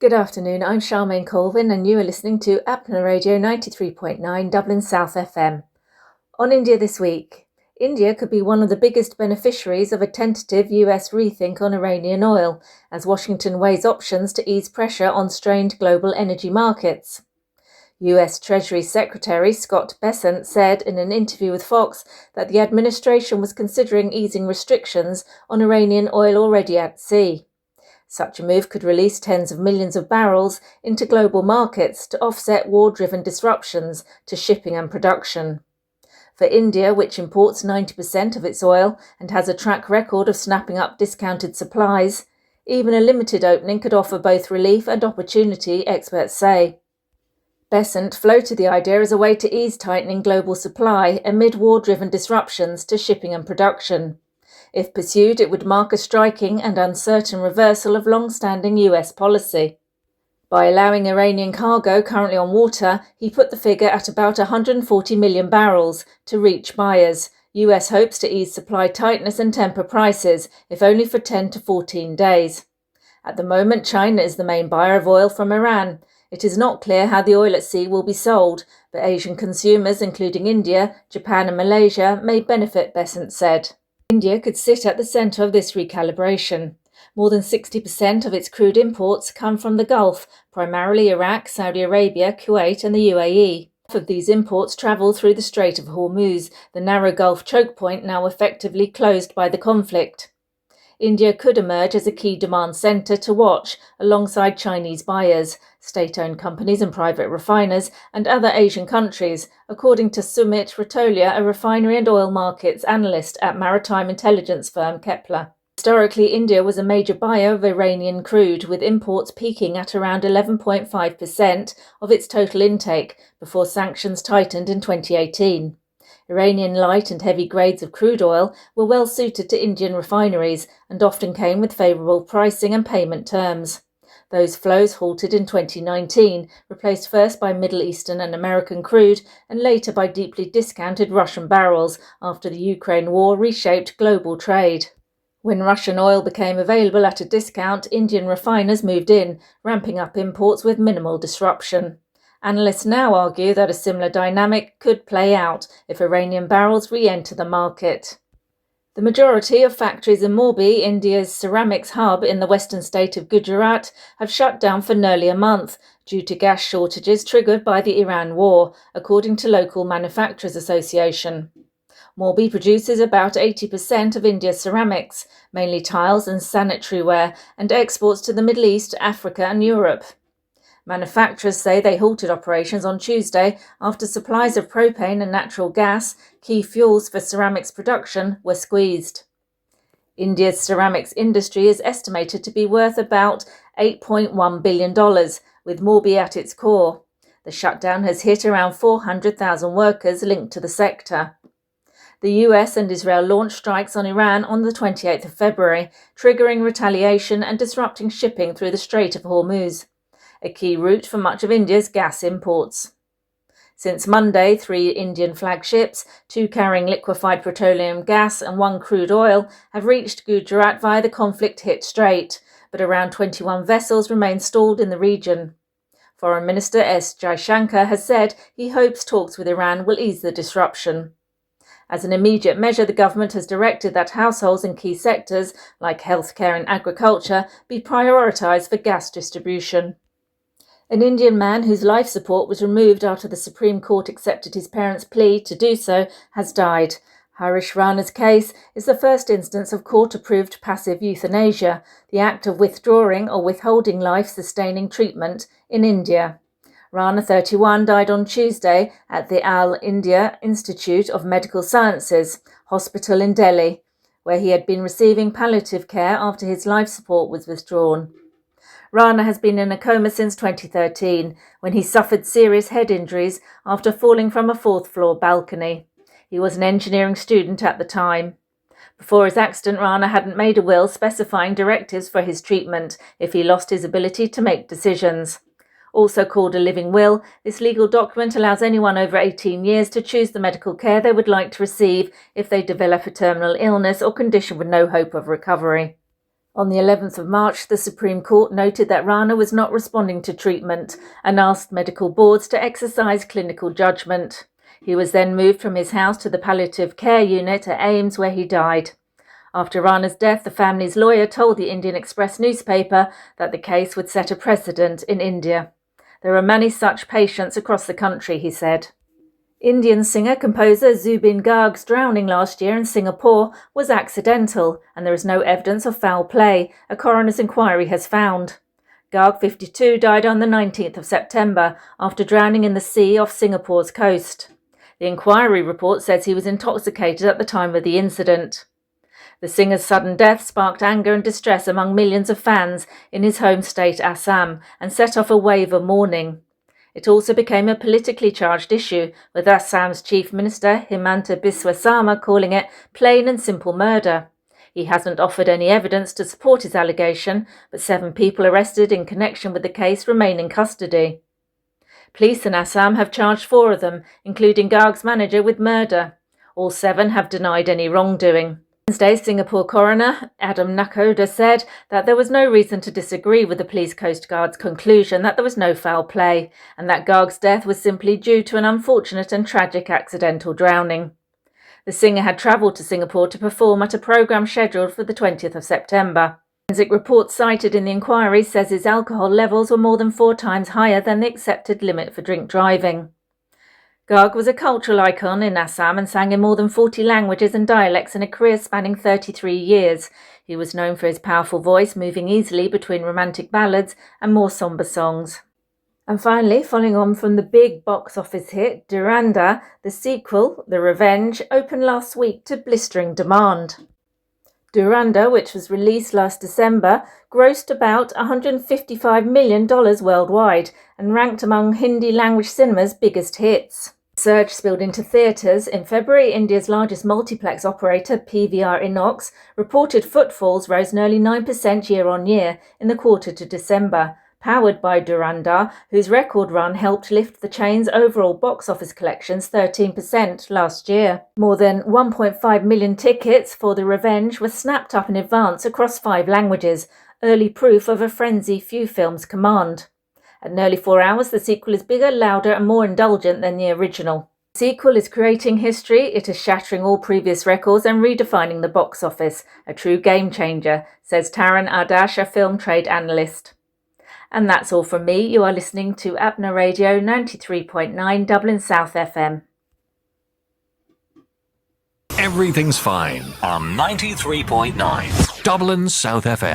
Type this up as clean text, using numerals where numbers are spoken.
Good afternoon, I'm Charmaine Colvin and you are listening to Apna Radio 93.9 Dublin South FM. On India this week, India could be one of the biggest beneficiaries of a tentative US rethink on Iranian oil, as Washington weighs options to ease pressure on strained global energy markets. US Treasury Secretary Scott Bessent said in an interview with Fox that the administration was considering easing restrictions on Iranian oil already at sea. Such a move could release tens of millions of barrels into global markets to offset war-driven disruptions to shipping and production. For India, which imports 90% of its oil and has a track record of snapping up discounted supplies, even a limited opening could offer both relief and opportunity, experts say. Bessent floated the idea as a way to ease tightening global supply amid war-driven disruptions to shipping and production. If pursued, it would mark a striking and uncertain reversal of long-standing US policy. By allowing Iranian cargo currently on water, he put the figure at about 140 million barrels to reach buyers. US hopes to ease supply tightness and temper prices, if only for 10 to 14 days. At the moment, China is the main buyer of oil from Iran. It is not clear how the oil at sea will be sold, but Asian consumers, including India, Japan and Malaysia, may benefit, Bessent said. India could sit at the centre of this recalibration. More than 60% of its crude imports come from the Gulf, primarily Iraq, Saudi Arabia, Kuwait and the UAE. Half of these imports travel through the Strait of Hormuz, the narrow Gulf choke point now effectively closed by the conflict. India could emerge as a key demand centre to watch alongside Chinese buyers, state-owned companies and private refiners, and other Asian countries, according to Sumit Ratolia, a refinery and oil markets analyst at maritime intelligence firm Kepler. Historically, India was a major buyer of Iranian crude, with imports peaking at around 11.5% of its total intake before sanctions tightened in 2018. Iranian light and heavy grades of crude oil were well suited to Indian refineries and often came with favourable pricing and payment terms. Those flows halted in 2019, replaced first by Middle Eastern and American crude and later by deeply discounted Russian barrels after the Ukraine war reshaped global trade. When Russian oil became available at a discount, Indian refiners moved in, ramping up imports with minimal disruption. Analysts now argue that a similar dynamic could play out if Iranian barrels re-enter the market. The majority of factories in Morbi, India's ceramics hub in the western state of Gujarat, have shut down for nearly a month due to gas shortages triggered by the Iran war, according to local Manufacturers Association. Morbi produces about 80% of India's ceramics, mainly tiles and sanitary ware, and exports to the Middle East, Africa and Europe. Manufacturers say they halted operations on Tuesday after supplies of propane and natural gas, key fuels for ceramics production, were squeezed. India's ceramics industry is estimated to be worth about $8.1 billion, with Morbi at its core. The shutdown has hit around 400,000 workers linked to the sector. The US and Israel launched strikes on Iran on the 28th of February, triggering retaliation and disrupting shipping through the Strait of Hormuz, a key route for much of India's gas imports. Since Monday, 3 Indian flagships, 2 carrying liquefied petroleum gas and 1 crude oil, have reached Gujarat via the conflict-hit strait, but around 21 vessels remain stalled in the region. Foreign Minister S. Jaishankar has said he hopes talks with Iran will ease the disruption. As an immediate measure, the government has directed that households in key sectors, like healthcare and agriculture, be prioritised for gas distribution. An Indian man whose life support was removed after the Supreme Court accepted his parents' plea to do so has died. Harish Rana's case is the first instance of court-approved passive euthanasia, the act of withdrawing or withholding life-sustaining treatment in India. Rana, 31, died on Tuesday at the Al India Institute of Medical Sciences hospital in Delhi, where he had been receiving palliative care after his life support was withdrawn. Rana has been in a coma since 2013, when he suffered serious head injuries after falling from a 4th-floor balcony. He was an engineering student at the time. Before his accident, Rana hadn't made a will specifying directives for his treatment if he lost his ability to make decisions. Also called a living will, this legal document allows anyone over 18 years to choose the medical care they would like to receive if they develop a terminal illness or condition with no hope of recovery. On the 11th of March, the Supreme Court noted that Rana was not responding to treatment and asked medical boards to exercise clinical judgment. He was then moved from his house to the palliative care unit at AIMS, where he died. After Rana's death, the family's lawyer told the Indian Express newspaper that the case would set a precedent in India. There are many such patients across the country, he said. Indian singer-composer Zubin Garg's drowning last year in Singapore was accidental, and there is no evidence of foul play, a coroner's inquiry has found. Garg, 52, died on the 19th of September after drowning in the sea off Singapore's coast. The inquiry report says he was intoxicated at the time of the incident. The singer's sudden death sparked anger and distress among millions of fans in his home state Assam and set off a wave of mourning. It also became a politically charged issue, with Assam's Chief Minister Himanta Biswa Sarma calling it plain and simple murder. He hasn't offered any evidence to support his allegation, but 7 people arrested in connection with the case remain in custody. Police in Assam have charged 4 of them, including Garg's manager, with murder. All 7 have denied any wrongdoing. Wednesday, Singapore coroner Adam Nakhoda said that there was no reason to disagree with the Police Coast Guard's conclusion that there was no foul play and that Garg's death was simply due to an unfortunate and tragic accidental drowning. The singer had travelled to Singapore to perform at a programme scheduled for the 20th of September. Forensic reports cited in the inquiry says his alcohol levels were more than 4 times higher than the accepted limit for drink driving. Garg was a cultural icon in Assam and sang in more than 40 languages and dialects in a career spanning 33 years. He was known for his powerful voice, moving easily between romantic ballads and more sombre songs. And finally, following on from the big box office hit, Duranda, the sequel, The Revenge, opened last week to blistering demand. Duranda, which was released last December, grossed about $155 million worldwide and ranked among Hindi-language cinema's biggest hits. The surge spilled into theatres. In February, India's largest multiplex operator, PVR Inox, reported footfalls rose nearly 9% year-on-year in the quarter to December, powered by Duranda, whose record run helped lift the chain's overall box office collections 13% last year. More than 1.5 million tickets for The Revenge were snapped up in advance across 5 languages, early proof of a frenzy few films command. At nearly 4 hours, the sequel is bigger, louder and more indulgent than the original. The sequel is creating history. It is shattering all previous records and redefining the box office, a true game changer, says Taran Ardash, a film trade analyst. And that's all from me. You are listening to Apna Radio 93.9 Dublin South FM. Everything's fine on 93.9 Dublin South FM.